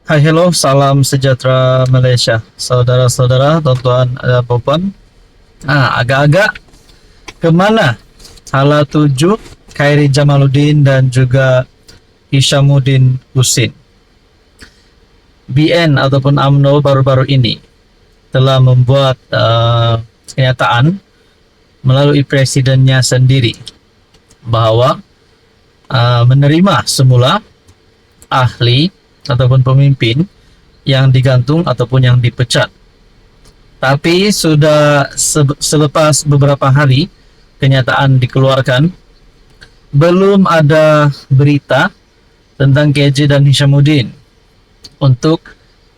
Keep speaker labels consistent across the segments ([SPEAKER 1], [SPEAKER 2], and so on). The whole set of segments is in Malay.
[SPEAKER 1] Hai, hello, salam sejahtera Malaysia, saudara-saudara, tuan-tuan, puan. Agak-agak kemana Hala tuju Khairi Jamaluddin dan juga Hishamuddin Husin. BN ataupun UMNO baru-baru ini telah membuat kenyataan melalui presidennya sendiri bahawa menerima semula ahli ataupun pemimpin yang digantung ataupun yang dipecat. Tapi sudah selepas beberapa hari kenyataan dikeluarkan, belum ada berita tentang KJ dan Hishamuddin untuk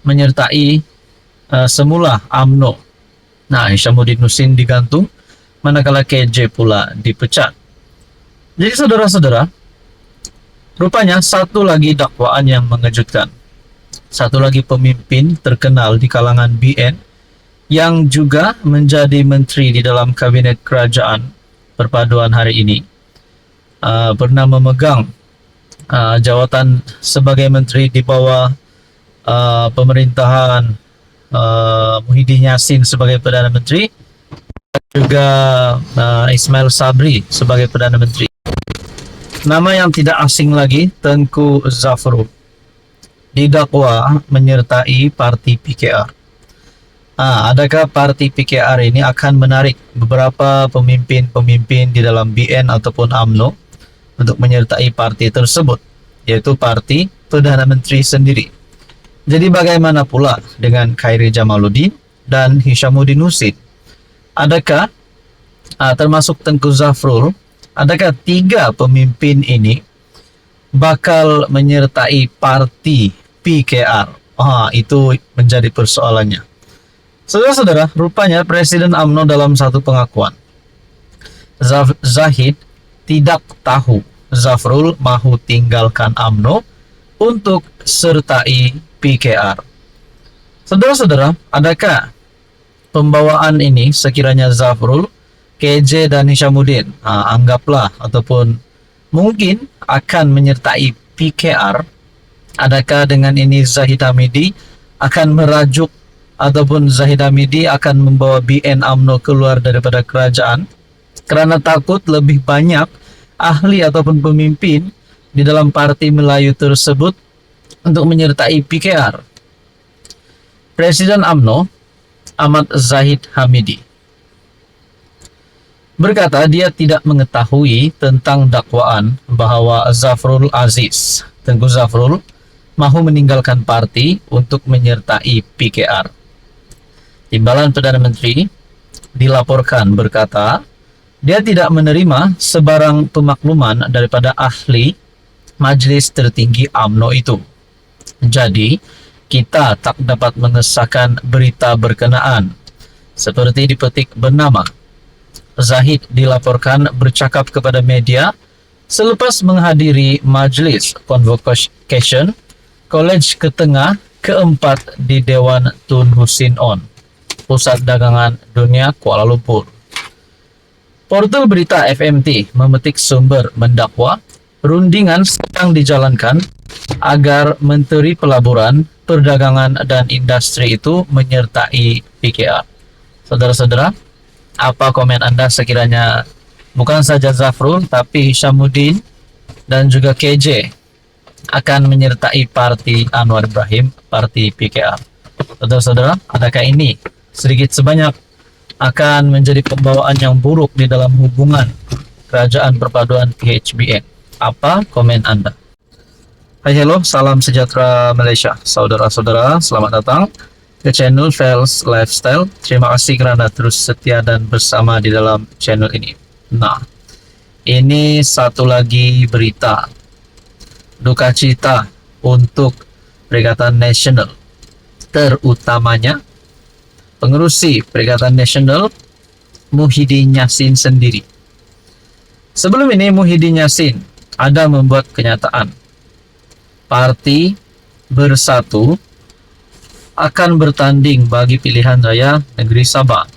[SPEAKER 1] menyertai semula UMNO. Hishamuddin Husin digantung, manakala KJ pula dipecat. Jadi saudara-saudara, rupanya satu lagi dakwaan yang mengejutkan. Satu lagi pemimpin terkenal di kalangan BN yang juga menjadi menteri di dalam kabinet kerajaan perpaduan hari ini, pernah memegang jawatan sebagai menteri di bawah pemerintahan Muhyiddin Yassin sebagai Perdana Menteri, juga Ismail Sabri sebagai Perdana Menteri. Nama yang tidak asing lagi, Tengku Zafrul, didakwa menyertai parti PKR. Adakah parti PKR ini akan menarik beberapa pemimpin-pemimpin di dalam BN ataupun UMNO untuk menyertai parti tersebut, yaitu parti Perdana Menteri sendiri? Jadi bagaimana pula dengan Khairi Jamaluddin dan Hishamuddin Husin? Adakah termasuk Tengku Zafrul, adakah tiga pemimpin ini bakal menyertai parti PKR? Itu menjadi persoalannya. Saudara-saudara, rupanya Presiden UMNO dalam satu pengakuan, Zahid tidak tahu Zafrul mahu tinggalkan UMNO untuk sertai PKR. Saudara-saudara, adakah pembawaan ini sekiranya Zafrul, KJ dan Hishamuddin anggaplah ataupun mungkin akan menyertai PKR, adakah dengan ini Zahid Hamidi akan merajuk ataupun Zahid Hamidi akan membawa BN UMNO keluar daripada kerajaan kerana takut lebih banyak ahli ataupun pemimpin di dalam parti Melayu tersebut untuk menyertai PKR? Presiden UMNO Ahmad Zahid Hamidi berkata dia tidak mengetahui tentang dakwaan bahawa Zafrul Aziz, Tengku Zafrul, mahu meninggalkan parti untuk menyertai PKR. Timbalan Perdana Menteri dilaporkan berkata dia tidak menerima sebarang pemakluman daripada ahli Majlis Tertinggi UMNO itu. Jadi, kita tak dapat mengesahkan berita berkenaan. Seperti dipetik bernama, Zahid dilaporkan bercakap kepada media selepas menghadiri Majlis Convocation Kolej Ketengah keempat di Dewan Tun Husin On, Pusat Dagangan Dunia Kuala Lumpur. Portal berita FMT memetik sumber mendakwa rundingan sedang dijalankan agar Menteri Pelaburan, Perdagangan dan Industri itu menyertai PKR. Saudara-saudara, apa komen anda sekiranya bukan saja Zafrul tapi Hishamuddin dan juga KJ akan menyertai parti Anwar Ibrahim, parti PKR? Saudara-saudara, adakah ini sedikit sebanyak akan menjadi pembawaan yang buruk di dalam hubungan kerajaan perpaduan PHBN? Apa komen anda? Hai, hello, salam sejahtera Malaysia, saudara-saudara, selamat datang ke channel Fels Lifestyle. Terima kasih kerana terus setia dan bersama di dalam channel ini. Ini satu lagi berita duka cita untuk Perikatan Nasional, terutamanya pengerusi Perikatan Nasional Muhyiddin Yassin sendiri. Sebelum ini Muhyiddin Yassin ada membuat kenyataan Parti Bersatu akan bertanding bagi pilihan raya negeri Sabah.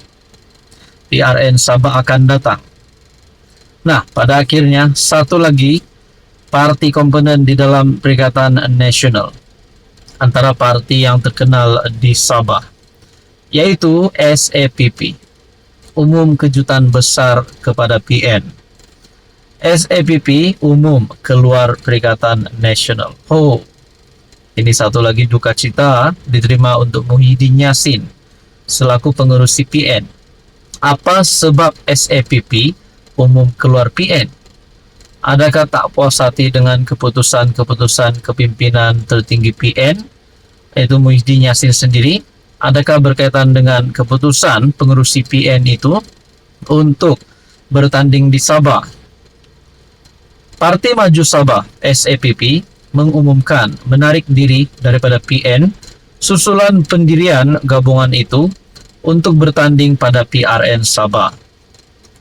[SPEAKER 1] PRN Sabah akan datang. Pada akhirnya satu lagi parti komponen di dalam Perikatan Nasional antara parti yang terkenal di Sabah, yaitu SAPP. Umum kejutan besar kepada PN. SAPP umum keluar Perikatan Nasional. Oh, ini satu lagi duka cita diterima untuk Muhyiddin Yassin selaku pengurus PN. Apa sebab SAPP umum keluar PN? Adakah tak puas hati dengan keputusan-keputusan kepimpinan tertinggi PN, yaitu Muhyiddin Yassin sendiri? Adakah berkaitan dengan keputusan pengurus PN itu untuk bertanding di Sabah? Parti Maju Sabah (SAPP) mengumumkan menarik diri daripada PN susulan pendirian gabungan itu untuk bertanding pada PRN Sabah.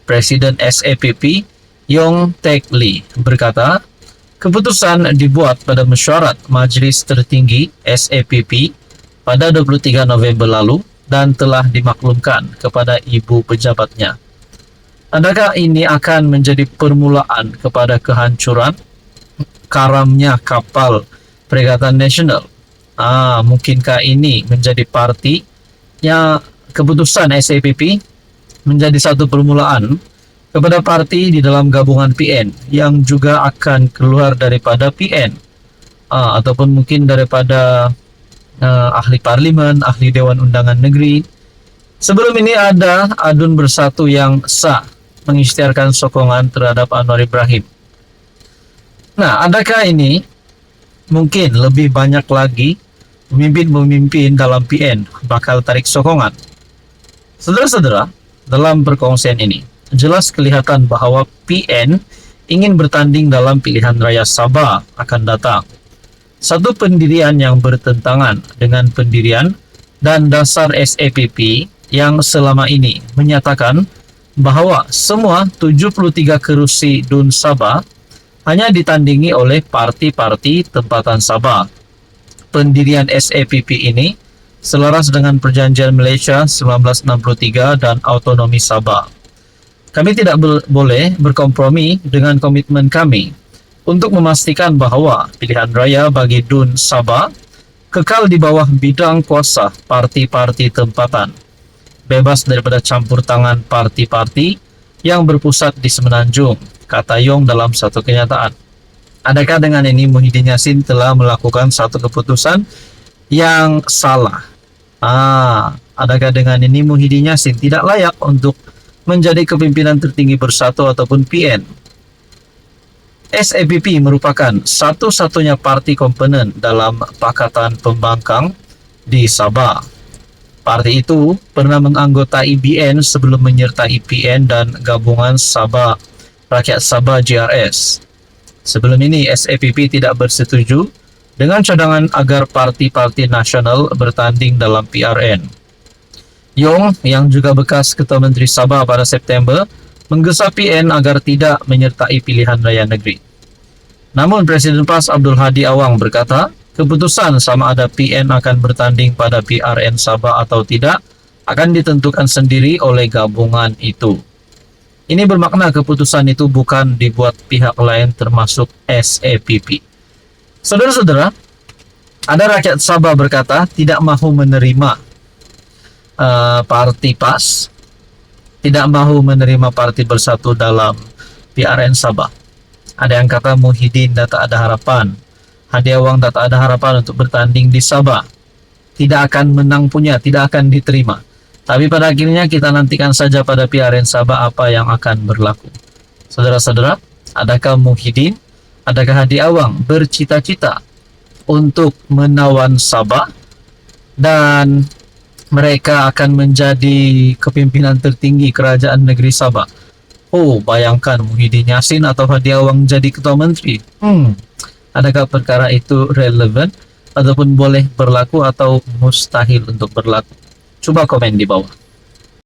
[SPEAKER 1] Presiden SAPP Yong Tek Lee berkata, keputusan dibuat pada mesyuarat Majlis Tertinggi SAPP pada 23 November lalu dan telah dimaklumkan kepada ibu pejabatnya. Adakah ini akan menjadi permulaan kepada kehancuran karamnya kapal Perikatan Nasional? Mungkinkah ini menjadi partinya keputusan SAPP menjadi satu permulaan kepada parti di dalam gabungan PN yang juga akan keluar daripada PN, ataupun mungkin daripada ahli parlimen, ahli Dewan Undangan Negeri. Sebelum ini ada adun bersatu yang sah mengisytiharkan sokongan terhadap Anwar Ibrahim. Nah, adakah ini mungkin lebih banyak lagi pemimpin-pemimpin dalam PN bakal tarik sokongan? Saudara-saudara, dalam perkongsian ini jelas kelihatan bahwa PN ingin bertanding dalam pilihan raya Sabah akan datang. Satu pendirian yang bertentangan dengan pendirian dan dasar SAPP yang selama ini menyatakan bahwa semua 73 kerusi DUN Sabah hanya ditandingi oleh parti-parti tempatan Sabah. Pendirian SAPP ini selaras dengan Perjanjian Malaysia 1963 dan Autonomi Sabah. Kami tidak boleh berkompromi dengan komitmen kami untuk memastikan bahawa pilihan raya bagi DUN Sabah kekal di bawah bidang kuasa parti-parti tempatan, bebas daripada campur tangan parti-parti yang berpusat di Semenanjung, kata Yong dalam satu kenyataan. Adakah dengan ini Muhyiddin Yassin telah melakukan satu keputusan yang salah? Adakah dengan ini Muhyiddin Yassin tidak layak untuk menjadi kepimpinan tertinggi Bersatu ataupun PN? SAPP merupakan satu-satunya parti komponen dalam Pakatan Pembangkang di Sabah. Parti itu pernah menganggotai BN sebelum menyertai PN dan gabungan Sabah Rakyat Sabah GRS. Sebelum ini SAPP tidak bersetuju dengan cadangan agar parti-parti nasional bertanding dalam PRN. Yong, yang juga bekas Ketua Menteri Sabah pada September, menggesa PN agar tidak menyertai pilihan raya negeri. Namun Presiden PAS Abdul Hadi Awang berkata, keputusan sama ada PN akan bertanding pada PRN Sabah atau tidak akan ditentukan sendiri oleh gabungan itu. Ini bermakna keputusan itu bukan dibuat pihak lain termasuk SAPP. Saudara-saudara, ada rakyat Sabah berkata tidak mahu menerima parti PAS, tidak mahu menerima parti Bersatu dalam PRN Sabah. Ada yang kata Muhyiddin tak ada harapan, Hadi Awang tak ada harapan untuk bertanding di Sabah, tidak akan menang punya, tidak akan diterima. Tapi pada akhirnya kita nantikan saja pada PRN Sabah apa yang akan berlaku. Saudara-saudara, adakah Muhyiddin, adakah Hadi Awang bercita-cita untuk menawan Sabah dan mereka akan menjadi kepimpinan tertinggi kerajaan negeri Sabah? Bayangkan Muhyiddin Yassin atau Hadi Awang jadi ketua menteri. Adakah perkara itu relevan ataupun boleh berlaku atau mustahil untuk berlaku? Coba komen di bawah.